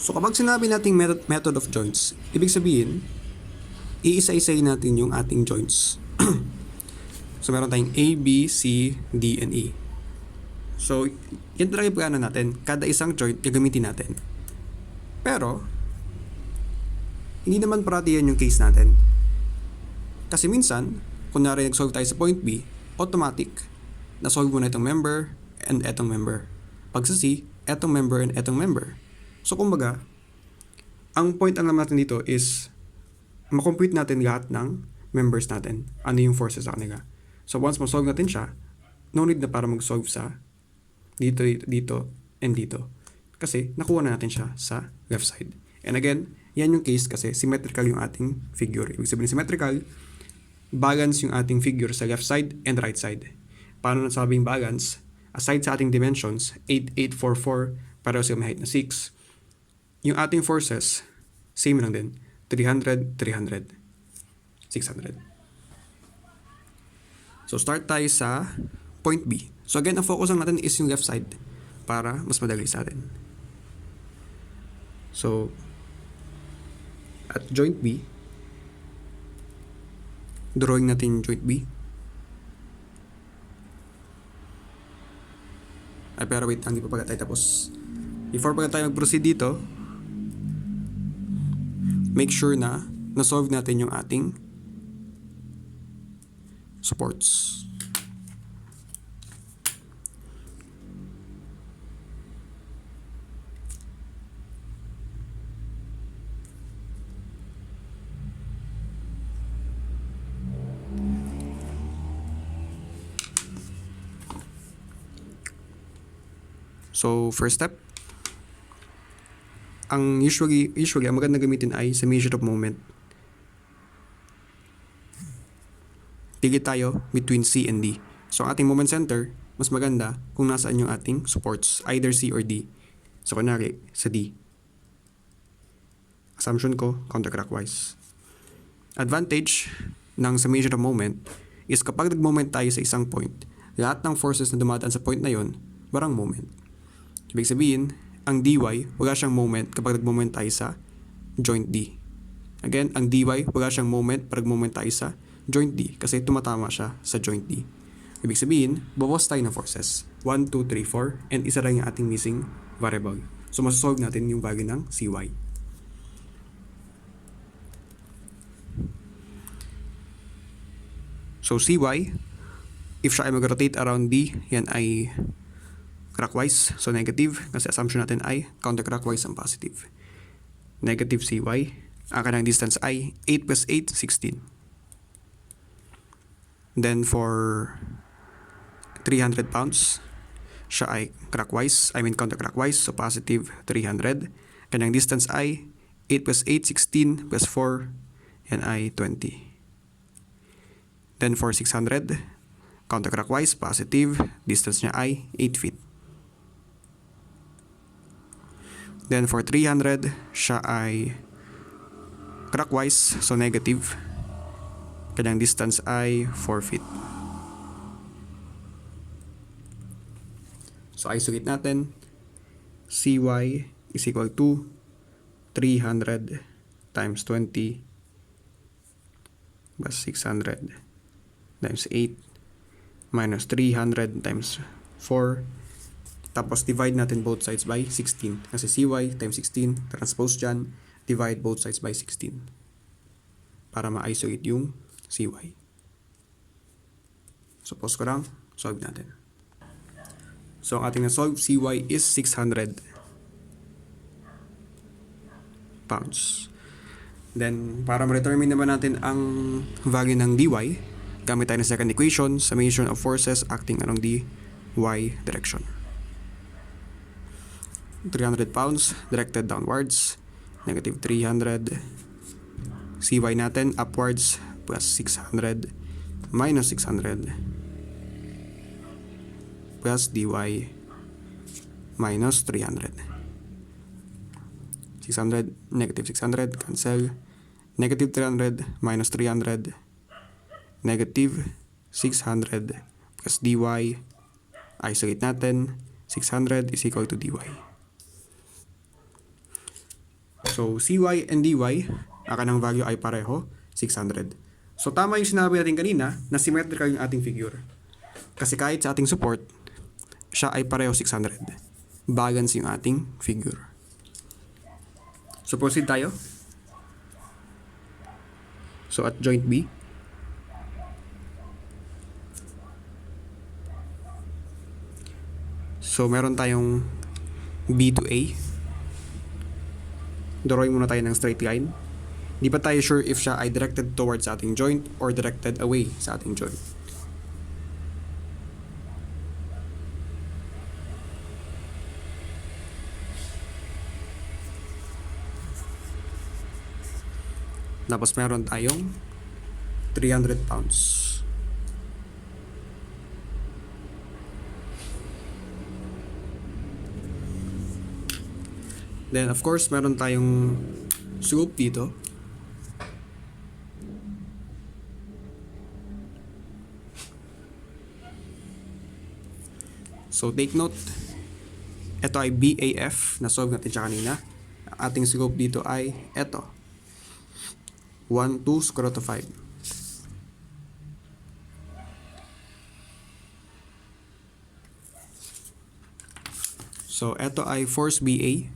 So kapag sinabi nating method of joints, ibig sabihin, iisa-isay natin yung ating joints. So meron tayong A, B, C, D, and E. So yan talaga yung plano natin. Kada isang joint gagamitin natin. Pero, hindi naman parati yan yung case natin. Kasi minsan, kunwari nag-solve tayo sa point B, automatic, na-solve mo na itong member and etong member. Pag sa C, etong member and etong member. So kumbaga, ang point ang naman natin dito is makompute natin lahat ng members natin. Ano yung forces sa kanila. So once ma-solve natin siya, no need na para mag-solve sa dito, dito, and dito. Kasi nakuha na natin siya sa left side. And again, yan yung case kasi symmetrical yung ating figure. Ibig sabihin symmetrical, balance yung ating figure sa left side and right side. Paano nasabing balance? Aside sa ating dimensions, 8, 8, 4, 4, para sa may height na 6. Yung ating forces, same lang din. 300, 300, 600. So start tayo sa point B. So again, ang focus lang natin is yung left side para mas madali sa atin. So, at joint B, drawing natin yung joint B. Ay, pero wait, hindi pa pala tayo tapos. Before pala tayo mag-proceed dito, make sure na na-solve natin yung ating supports. So, first step, ang usually ang maganda gamitin ay sa measure of moment. Pili tayo between C and D. So, ang ating moment center, mas maganda kung nasaan yung ating supports, either C or D. So, kunwari, sa D. Assumption ko, counterclockwise. Advantage ng sa measure of moment is kapag nag-moment tayo sa isang point, lahat ng forces na dumadaan sa point na yon, barang moment. Ibig sabihin, ang dy, wala siyang moment kapag nag-moment tayo sa joint D. Again, ang dy, wala siyang moment pag nag-moment tayo sa joint D kasi tumatama siya sa joint D. Ibig sabihin, bawas tayo ng forces. 1, 2, 3, 4, and isa lang yung ating missing variable. So, masasolve natin yung value ng cy. So, cy, if siya ay mag-rotate around D, yan ay clockwise, so negative, kasi assumption natin ay counterclockwise ang positive. Negative cy, ang kanyang distance ay 8 plus 8, 16. Then for 300 pounds, siya ay counterclockwise, so positive 300. Kanyang distance ay 8 plus 8, 16 plus 4, yan ay 20. Then for 600, counterclockwise, positive, distance niya ay 8 feet. Then for 300, siya ay clockwise, so negative. Kanyang distance ay 4 feet. So isolate natin. Cy is equal to 300 times 20 plus 600 times 8 minus 300 times 4. Tapos divide natin both sides by 16. Kasi cy times 16, transpose dyan, divide both sides by 16. Para ma-isolate yung cy. So pause ko lang, solve natin. So ang ating na-solve, cy is 600 pounds. Then, para ma-determine naman natin ang value ng dy, gamit tayo ng second equation, summation of forces acting along the y direction. 300 pounds directed downwards, negative 300. Cy natin upwards plus 600 minus 600 plus dy minus 300. 600, negative 600, cancel. Negative 300 minus 300, negative 600 plus dy, isolate natin, 600 is equal to dy. So, CY and DY, ang kanang value ay pareho, 600. So, tama yung sinabi natin kanina na symmetrical yung ating figure. Kasi kahit sa ating support, siya ay pareho 600. Balance yung ating figure. So, proceed tayo. So, at joint B, so, meron tayong B to A. Drawing muna tayo ng straight line. Di pa tayo sure if siya ay directed towards sa ating joint or directed away sa ating joint. Tapos meron tayong 300 pounds. Then of course, meron tayong slope dito. So take note, ito ay BAF, na-solve natin siya kanina. Ang ating slope dito ay ito. 1, 2, square root of 5. So ito ay force BA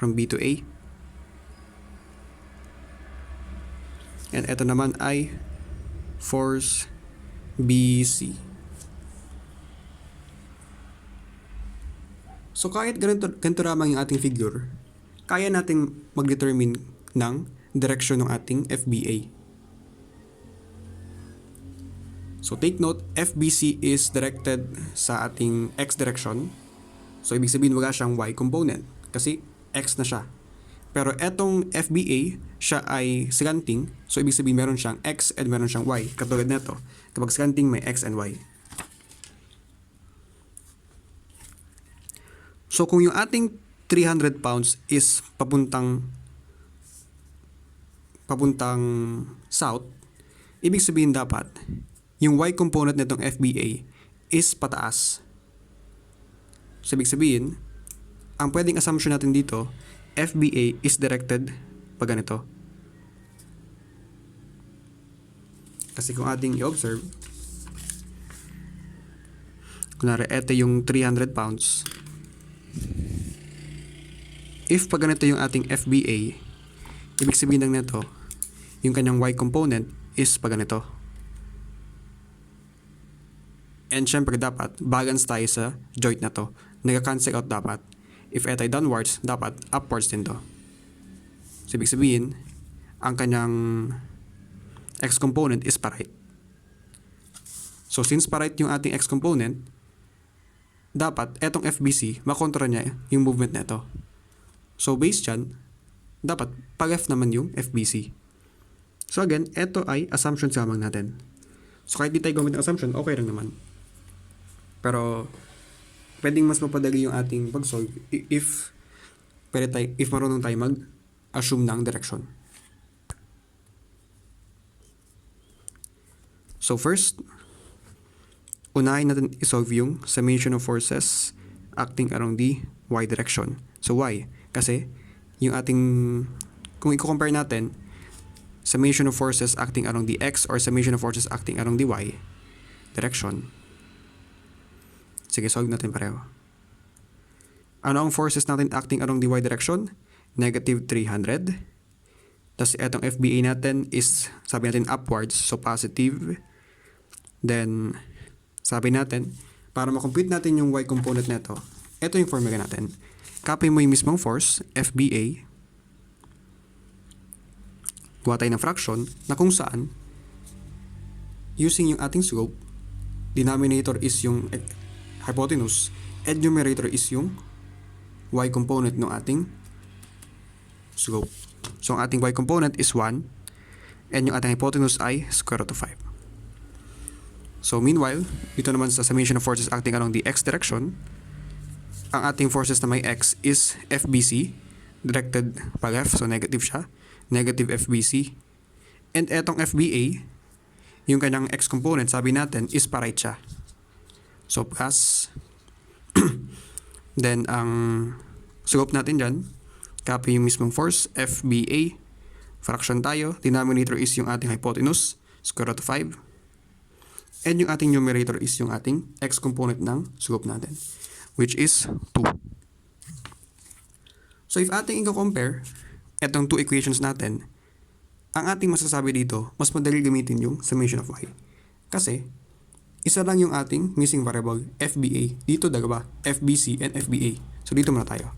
from B to A. And ito naman ay force BC. So kahit ganito lamang yung ating figure, kaya natin mag-determine ng direksyon ng ating FBA. So take note, FBC is directed sa ating X direction. So ibig sabihin wala siyang Y component kasi X na siya. Pero etong FBA, siya ay slanting. So ibig sabihin meron siyang X and meron siyang Y. Katulad nito, kapag slanting may X and Y. So kung yung ating 300 pounds is papuntang south, ibig sabihin dapat yung Y component nitong FBA is pataas. So ibig sabihin, ang pwedeng assumption natin dito, FBA is directed pag ganito. Kasi kung ating i-observe, kunwari, ito yung 300 pounds. If pag ganito yung ating FBA, ibig sabihin lang nito, yung kanyang Y component is pag ganito. And syempre dapat, balance tayo sa joint na to. Nag-cancel out dapat. If ito ay downwards, dapat upwards din to. So, ibig sabihin, ang kanyang X component is pa-right. So, since pa-right yung ating X component, dapat etong FBC, makontra niya yung movement na ito. So, based dyan, dapat pa-left naman yung FBC. So, again, ito ay assumptions lamang natin. So, kahit di tayo gumamit ng assumption, okay lang naman. Pero, pwedeng mas mapadali yung ating pag-solve if marunong tayo mag-assume ng direction. So first, unahin natin i-solve yung summation of forces acting along the Y direction. So why? Kasi yung ating, kung i-compare natin, summation of forces acting along the X or summation of forces acting along the Y direction. Sige, solve natin pareho. Ano ang forces natin acting along the Y direction? Negative 300. Tapos etong FBA natin is, sabi natin upwards, so positive. Then, sabi natin, para makompute natin yung Y component nito, ito yung formula natin. Copy mo yung mismong force, FBA. Gawa tayo ng fraction na kung saan, using yung ating slope, denominator is yung hypotenuse, and numerator is yung Y component ng ating slope. So, ang ating Y component is 1, and yung ating hypotenuse ay square root of 5. So, meanwhile, dito naman sa summation of forces acting along the X direction, ang ating forces na may X is FBC, directed pa left, so negative siya, negative FBC. And etong FBA, yung kanyang X component, sabi natin, is pa right siya. So, plus, then, ang slope natin dyan, Copy yung mismong force, FBA. Fraction tayo. Denominator is yung ating hypotenuse, square root of 5. And yung ating numerator is yung ating x component ng slope natin, which is 2. So if ating i-compare etong two equations natin, ang ating masasabi dito, mas madali gamitin yung summation of y. Kasi, isa lang yung ating missing variable, FBA. Dito dalawa, FBC and FBA. So dito muna tayo.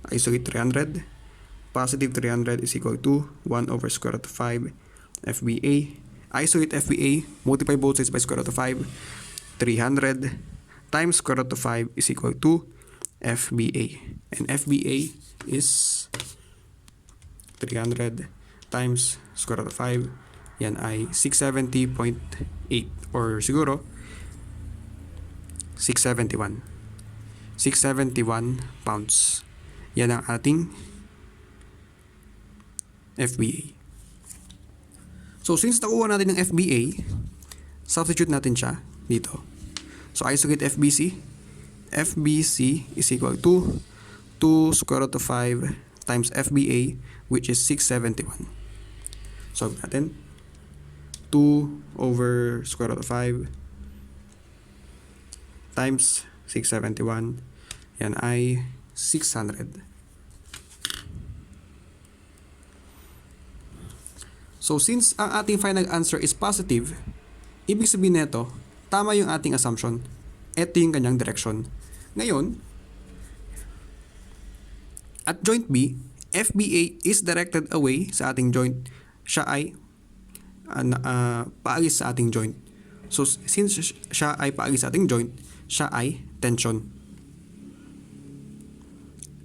Isolate 300. Positive 300 is equal to 1 over square root of 5 FBA. Isolate FBA, multiply both sides by square root of 5. 300 times square root of 5 is equal to FBA. And FBA is 300 times square root of 5. Yan ay 670.8 or siguro 671. 671 pounds. Yan ang ating FBA. So since nakuha natin ng FBA, substitute natin siya dito. So isolate FBC. FBC is equal to 2 square root of 5 times FBA, which is 671. Solve natin. 2 over square root of 5 times 671. Yan ay 600. So since ang ating final answer is positive, ibig sabihin nito, tama yung ating assumption. Ito yung kanyang direction. Ngayon, at joint B, FBA is directed away sa ating joint. Siya ay paalis sa ating joint. So since siya ay paalis sa ating joint, siya ay tension.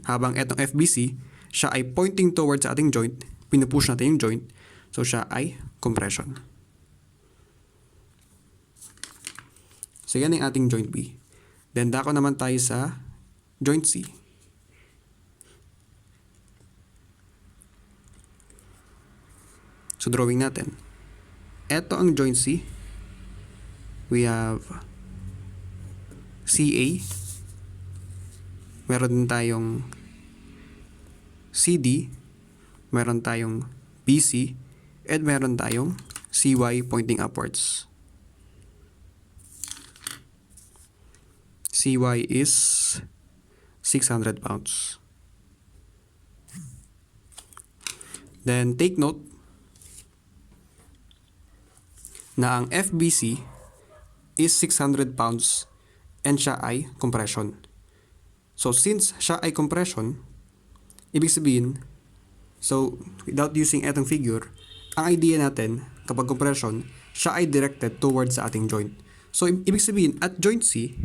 Habang etong FBC, siya ay pointing towards sa ating joint, pinupush natin yung joint, so siya ay compression. So yan ang ating joint B. Then dako naman tayo sa joint C. So drawing natin. Ito ang joint C. We have CA. Meron din tayong CD. Meron tayong BC. And meron tayong CY pointing upwards. CY is 600 pounds. Then take note na ang FBC is 600 pounds and siya ay compression. So since siya ay compression, ibig sabihin, so without using etong figure, ang idea natin kapag compression, siya ay directed towards sa ating joint. So ibig sabihin, at joint C,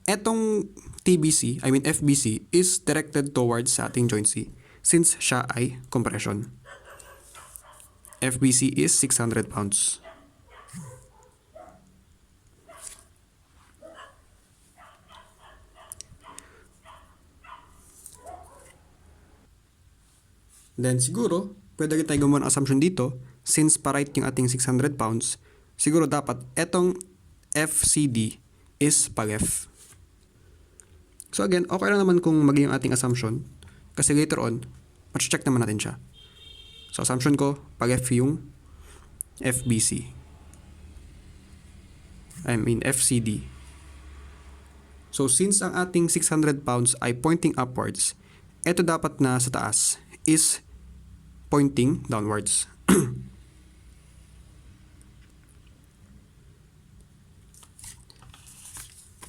etong TBC, I mean FBC, is directed towards sa ating joint C since siya ay compression. FBC is 600 pounds. Then siguro, pwede rin tayo gumawa ng assumption dito, since pa-right yung ating 600 pounds, siguro dapat etong FCD is pa-left. So again, okay lang naman kung maging yung ating assumption, kasi later on, match-check naman natin siya. So assumption ko, pa-left yung FBC. I mean FCD. So since ang ating 600 pounds ay pointing upwards, ito dapat na sa taas is pointing downwards.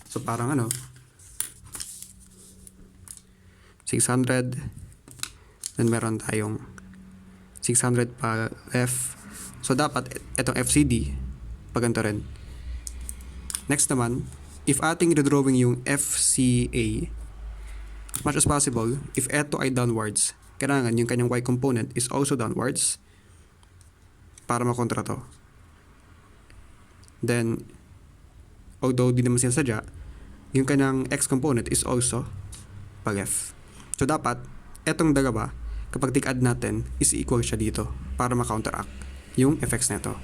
So parang 600, then meron tayong 600 pa left. So dapat itong FCD pag ganito rin. Next naman, if ating redrawing yung FCA, as much as possible, if ito ay downwards, kailangan yung kanyang Y component is also downwards para makontra to. Then, although di naman sinasadya, yung kanyang X component is also pa-left. So dapat, etong dalawa, kapag tig-add natin, is equal siya dito para ma-counteract yung effects nito.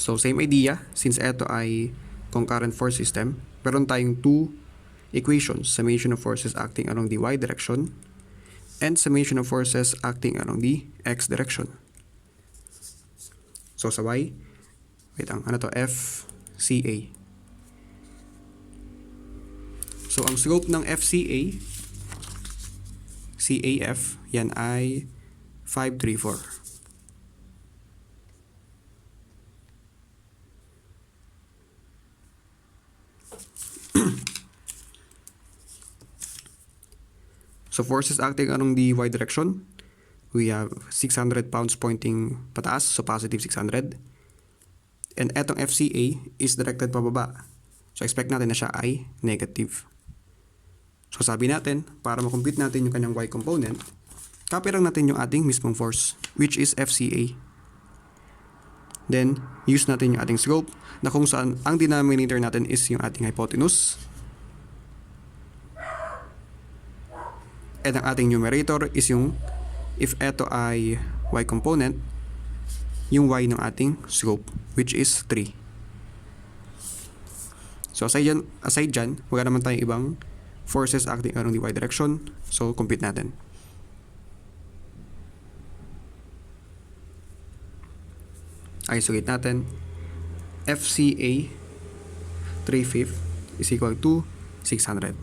So, same idea. Since ito ay concurrent force system, meron tayong two equations. Summation of forces acting along the y direction and summation of forces acting along the x direction. So, sa y, wait lang, ano to? FCA. So, ang slope ng FCA, CAF, yan ay 534. So, forces acting along the y direction, we have 600 pounds pointing pataas, so positive 600. And etong FCA is directed pababa. So, expect natin na siya ay negative. So, sabi natin, para makompute natin yung kanyang y component, copy lang natin yung ating mismong force, which is FCA. Then, use natin yung ating slope, na kung saan ang denominator natin is yung ating hypotenuse. And ang ating numerator is yung, if eto ay y component, yung y ng ating slope, which is 3. So, aside dyan, wala naman tayong ibang forces acting along the y direction. So, compute natin. Isolate natin. FCA 3/5 is equal to 600.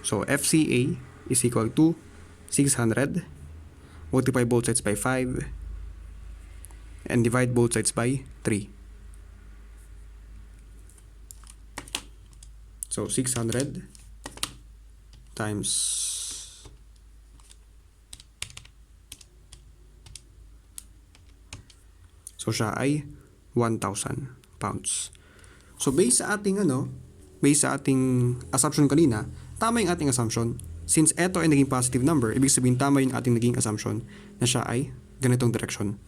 So, FCA is equal to 600. Multiply both sides by 5. And divide both sides by 3. So, 600 times so siya ay 1,000 pounds. So, based sa ating assumption kanina, tama yung ating assumption. Since eto ay naging positive number, ibig sabihin tama yung ating naging assumption na siya ay ganitong direction.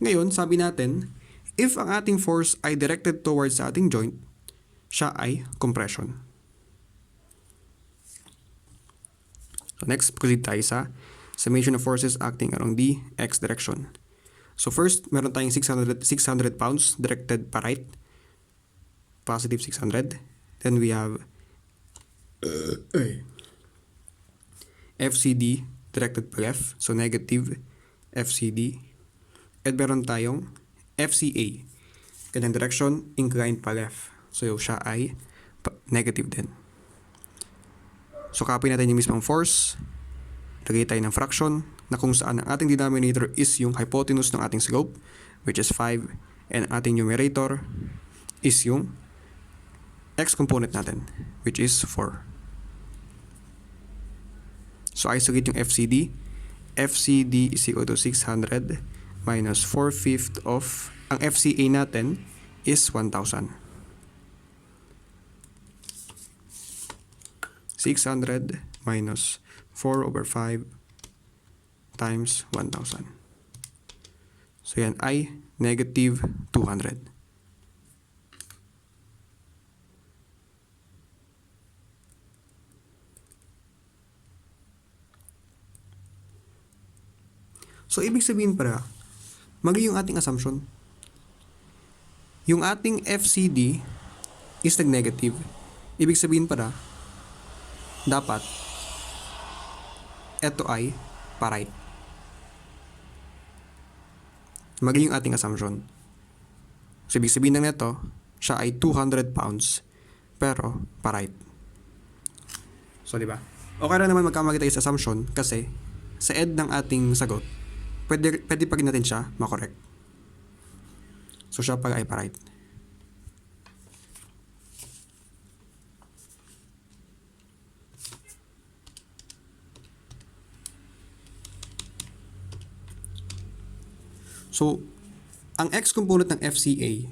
Ngayon, sabi natin, if ang ating force ay directed towards sa ating joint, siya ay compression. So next, proceed tayo sa summation of forces acting along the x direction. So first, meron tayong 600 pounds directed pa right, positive 600. Then we have FCD directed pa left, so negative FCD. At meron tayong FCA, kanyang direction, inclined pa left. So siya ay negative din. So copy natin yung mismong force, lagay tayo ng fraction na kung saan ang ating denominator is yung hypotenuse ng ating slope, which is 5, and ang ating numerator is yung x component natin, which is 4. So isolate yung FCD. FCD is equal to 600 minus 4/5 of, ang FCA natin is 1,000. 600 minus 4/5 times 1,000. So yan ay negative 200. So, ibig sabihin para, mali yung ating assumption. Yung ating FCD is nag-negative. Ibig sabihin para, dapat, eto ay pa-right. Mali yung ating assumption. So, ibig sabihin ng neto, siya ay 200 pounds, pero pa-right. So, di ba? Okay na naman magkamali tayo sa assumption kasi sa end ng ating sagot, pwede pa rin natin siya makorek. So, siya pala ay pa-right. So, ang x component ng FCA,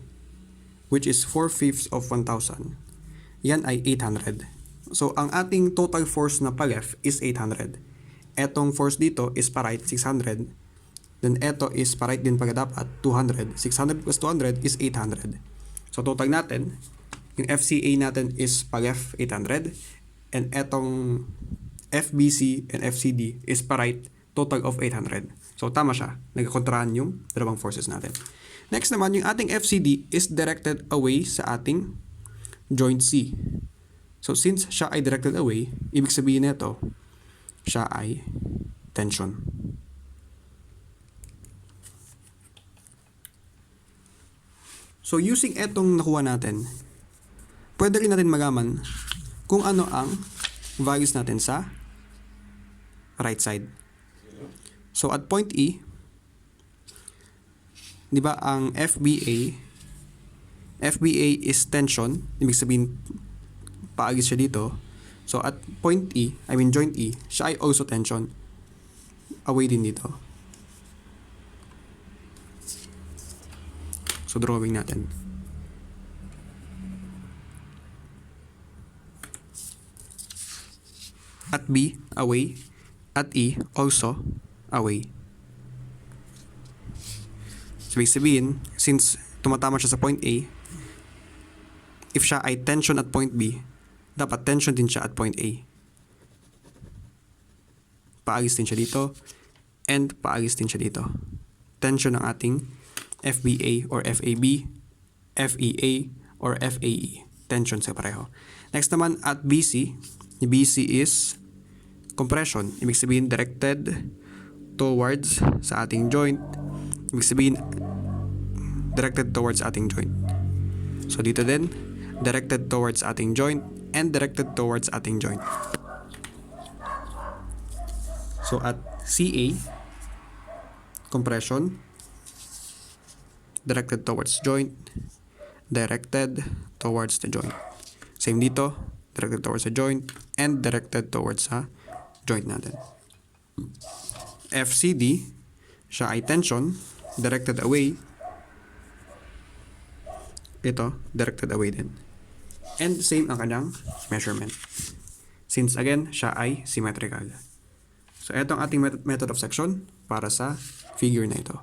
which is 4/5 of 1,000, yan ay 800. So, ang ating total force na pa-left is 800. Etong force dito is pa-right, 600. Then, eto is pa-right din pala dapat, 200. 600 plus 200 is 800. So, total natin, yung FCA natin is pa-left, 800. And etong FBC and FCD is pa-right, total of 800. So tama siya, nagkakontrahan yung dalawang forces natin. Next naman, yung ating FCD is directed away sa ating joint C. So since siya ay directed away, ibig sabihin nito, siya ay tension. So using etong nakuha natin, pwede rin natin magaman kung ano ang values natin sa right side. So at point E, di ba ang FBA is tension, ibig sabihin paagis siya dito. So at point E, I mean joint E, siya ay also tension, away din dito. So drawing natin. At B, away. At E, also away. So ibig sabihin, since tumatama siya sa point A, if siya ay tension at point B, dapat tension din siya at point A. Paagis din siya dito, and paagis din siya dito. Tension ng ating FBA or FAB, FEA or FAE. Tension sa pareho. Next naman at BC, BC is compression. Ibig sabihin directed towards sa ating joint. Ibig sabihin directed towards ating joint. So dito din, directed towards ating joint and directed towards ating joint. So at CA, compression, directed towards joint, directed towards the joint. Same dito, directed towards the joint and directed towards sa joint natin. FCD, siya ay tension, directed away. Ito, directed away din. And same ang kanyang measurement. Since again, siya ay symmetrical. So, ito ang ating method of section para sa figure na ito.